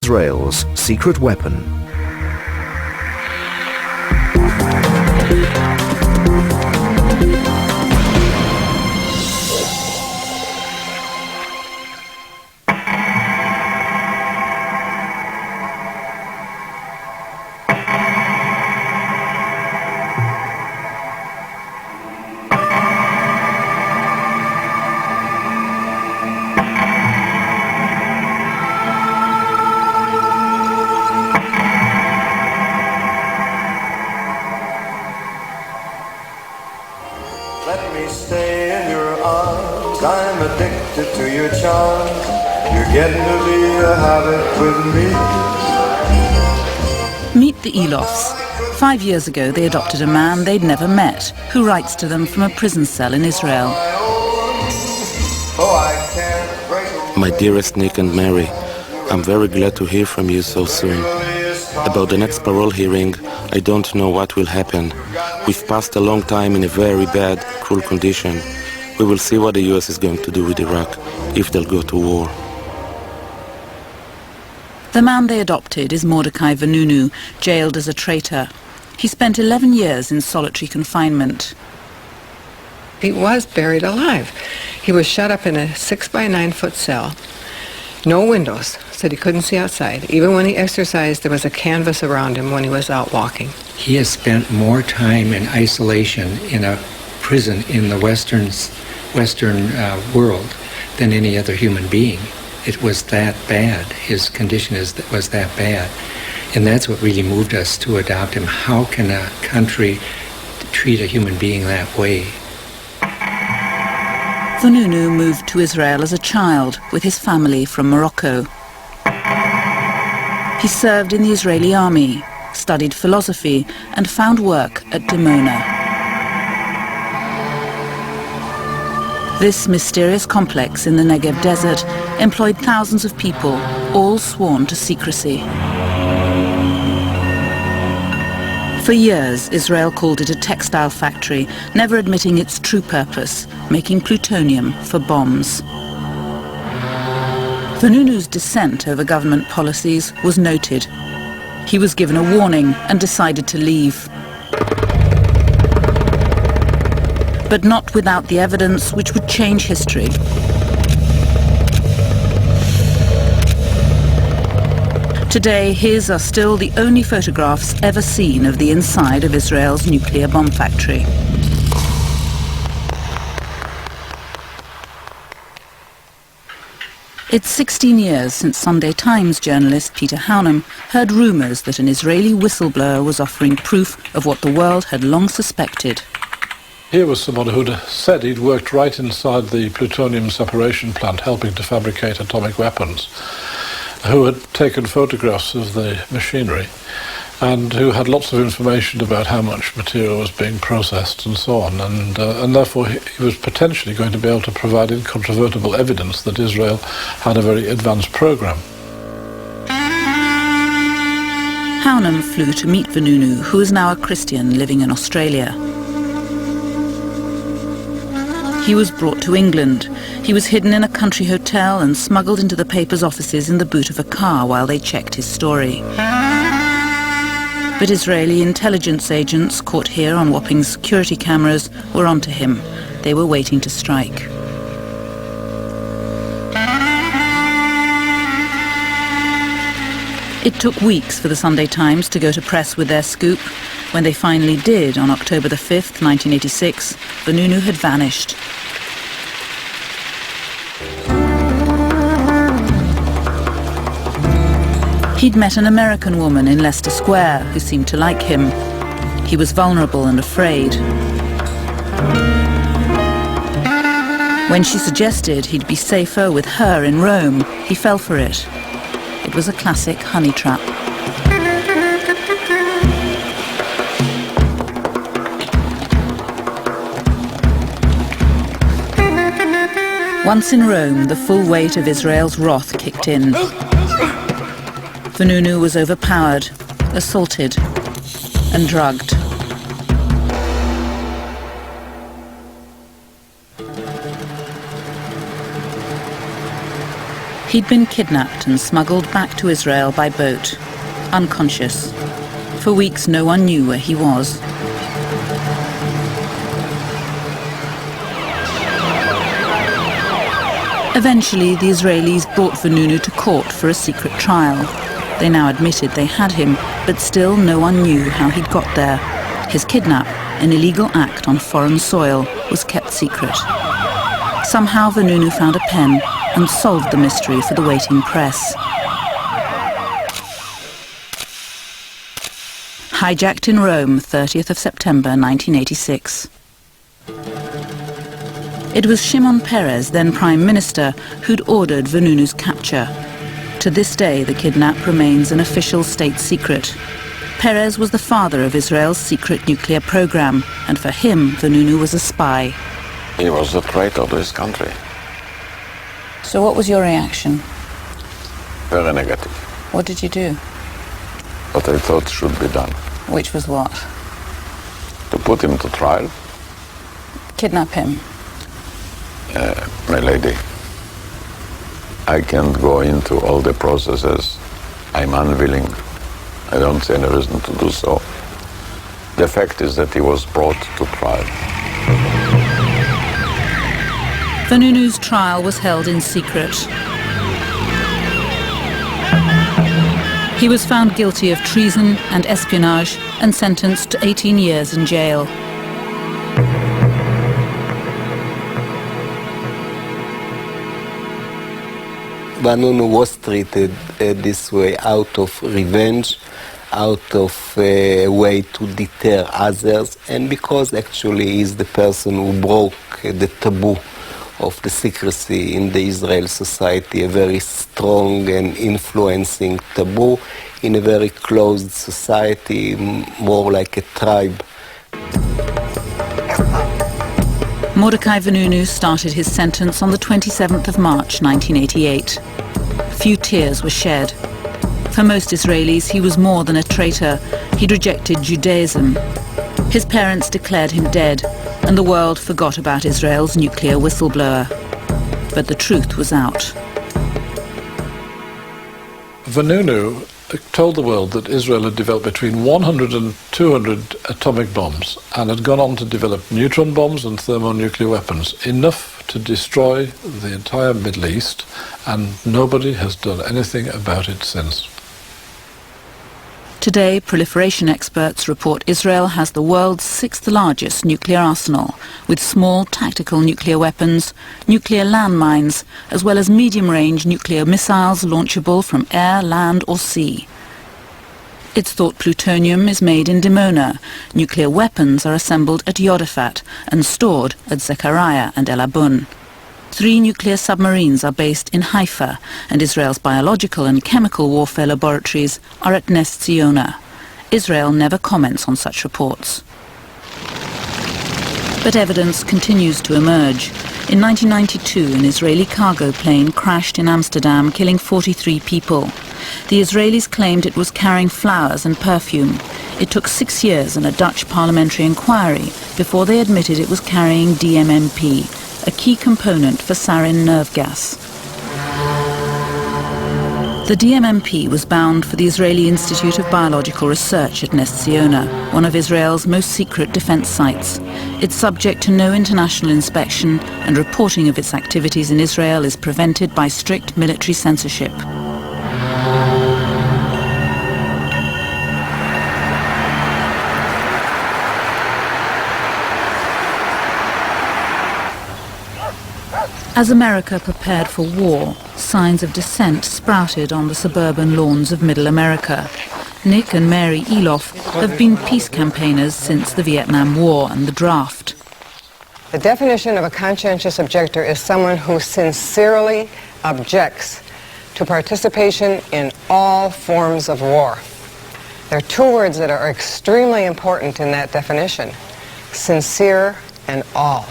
Israel's secret weapon. Let me stay in your arms, I'm addicted to your charms. You're getting to be a habit with me. Meet the Elofs. 5 years ago they adopted a man they'd never met, who writes to them from a prison cell in Israel. My dearest Nick and Mary, I'm very glad to hear from you so soon. About the next parole hearing, I don't know what will happen. We've passed a long time in a very bad, cruel condition. We will see what the US is going to do with Iraq, if they'll go to war. The man they adopted is Mordecai Vanunu, jailed as a traitor. He spent 11 years in solitary confinement. He was buried alive. He was shut up in a 6-by-9-foot cell. No windows, so he couldn't see outside. Even when he exercised, there was a canvas around him when he was out walking. He has spent more time in isolation in a prison in the Western world than any other human being. It was that bad. His condition was that bad. And that's what really moved us to adopt him. How can a country treat a human being that way? Vanunu moved to Israel as a child with his family from Morocco. He served in the Israeli army, studied philosophy, and found work at Dimona. This mysterious complex in the Negev desert employed thousands of people, all sworn to secrecy. For years, Israel called it a textile factory, never admitting its true purpose, making plutonium for bombs. Vanunu's dissent over government policies was noted. He was given a warning and decided to leave. But not without the evidence which would change history. Today, his are still the only photographs ever seen of the inside of Israel's nuclear bomb factory. It's 16 years since Sunday Times journalist Peter Haunem heard rumours that an Israeli whistleblower was offering proof of what the world had long suspected. Here was someone who'd said he'd worked right inside the plutonium separation plant, helping to fabricate atomic weapons, who had taken photographs of the machinery, and who had lots of information about how much material was being processed and so on, and therefore he was potentially going to be able to provide incontrovertible evidence that Israel had a very advanced program. Haunem flew to meet Vanunu, who is now a Christian living in Australia. He was brought to England. He was hidden in a country hotel and smuggled into the paper's offices in the boot of a car while they checked his story. But Israeli intelligence agents, caught here on Wapping's security cameras, were onto him. They were waiting to strike. It took weeks for the Sunday Times to go to press with their scoop. When they finally did, on October the 5th, 1986, Vanunu had vanished. He'd met an American woman in Leicester Square who seemed to like him. He was vulnerable and afraid. When she suggested he'd be safer with her in Rome, he fell for it. It was a classic honey trap. Once in Rome, the full weight of Israel's wrath kicked in. Vanunu was overpowered, assaulted, and drugged. He'd been kidnapped and smuggled back to Israel by boat, unconscious. For weeks no one knew where he was. Eventually, the Israelis brought Vanunu to court for a secret trial. They now admitted they had him, but still no one knew how he'd got there. His kidnap, an illegal act on foreign soil, was kept secret. Somehow Vanunu found a pen and solved the mystery for the waiting press. Hijacked in Rome, 30th of September 1986. It was Shimon Peres, then Prime Minister, who'd ordered Vanunu's capture. To this day, the kidnap remains an official state secret. Peres was the father of Israel's secret nuclear program, and for him, Vanunu was a spy. He was a traitor to his country. So what was your reaction? Very negative. What did you do? What I thought should be done. Which was what? To put him to trial. Kidnap him? My lady, I can't go into all the processes. I'm unwilling. I don't see any reason to do so. The fact is that he was brought to trial. Vanunu's trial was held in secret. He was found guilty of treason and espionage and sentenced to 18 years in jail. Vanunu was treated this way out of revenge, out of a way to deter others, and because actually he's the person who broke the taboo of the secrecy in the Israel society, a very strong and influencing taboo in a very closed society, more like a tribe. Mordechai Vanunu started his sentence on the 27th of March 1988. Few tears were shed. For most Israelis, he was more than a traitor. He'd rejected Judaism. His parents declared him dead, and the world forgot about Israel's nuclear whistleblower. But the truth was out. Vanunu told the world that Israel had developed between 100 and 200 atomic bombs and had gone on to develop neutron bombs and thermonuclear weapons, enough to destroy the entire Middle East, and nobody has done anything about it since. Today, proliferation experts report Israel has the world's sixth largest nuclear arsenal, with small tactical nuclear weapons, nuclear landmines, as well as medium-range nuclear missiles launchable from air, land or sea. It's thought plutonium is made in Dimona. Nuclear weapons are assembled at Yodafat and stored at Zechariah and El Abun. 3 nuclear submarines are based in Haifa, and Israel's biological and chemical warfare laboratories are at Nes Ziona. Israel never comments on such reports. But evidence continues to emerge. In 1992, an Israeli cargo plane crashed in Amsterdam, killing 43 people. The Israelis claimed it was carrying flowers and perfume. It took 6 years and a Dutch parliamentary inquiry before they admitted it was carrying DMMP, a key component for sarin nerve gas. The DMMP was bound for the Israeli Institute of Biological Research at Nes Ziona, one of Israel's most secret defense sites. It's subject to no international inspection, and reporting of its activities in Israel is prevented by strict military censorship. As America prepared for war, signs of dissent sprouted on the suburban lawns of Middle America. Nick and Mary Eloff have been peace campaigners since the Vietnam War and the draft. The definition of a conscientious objector is someone who sincerely objects to participation in all forms of war. There are 2 words that are extremely important in that definition: sincere and all.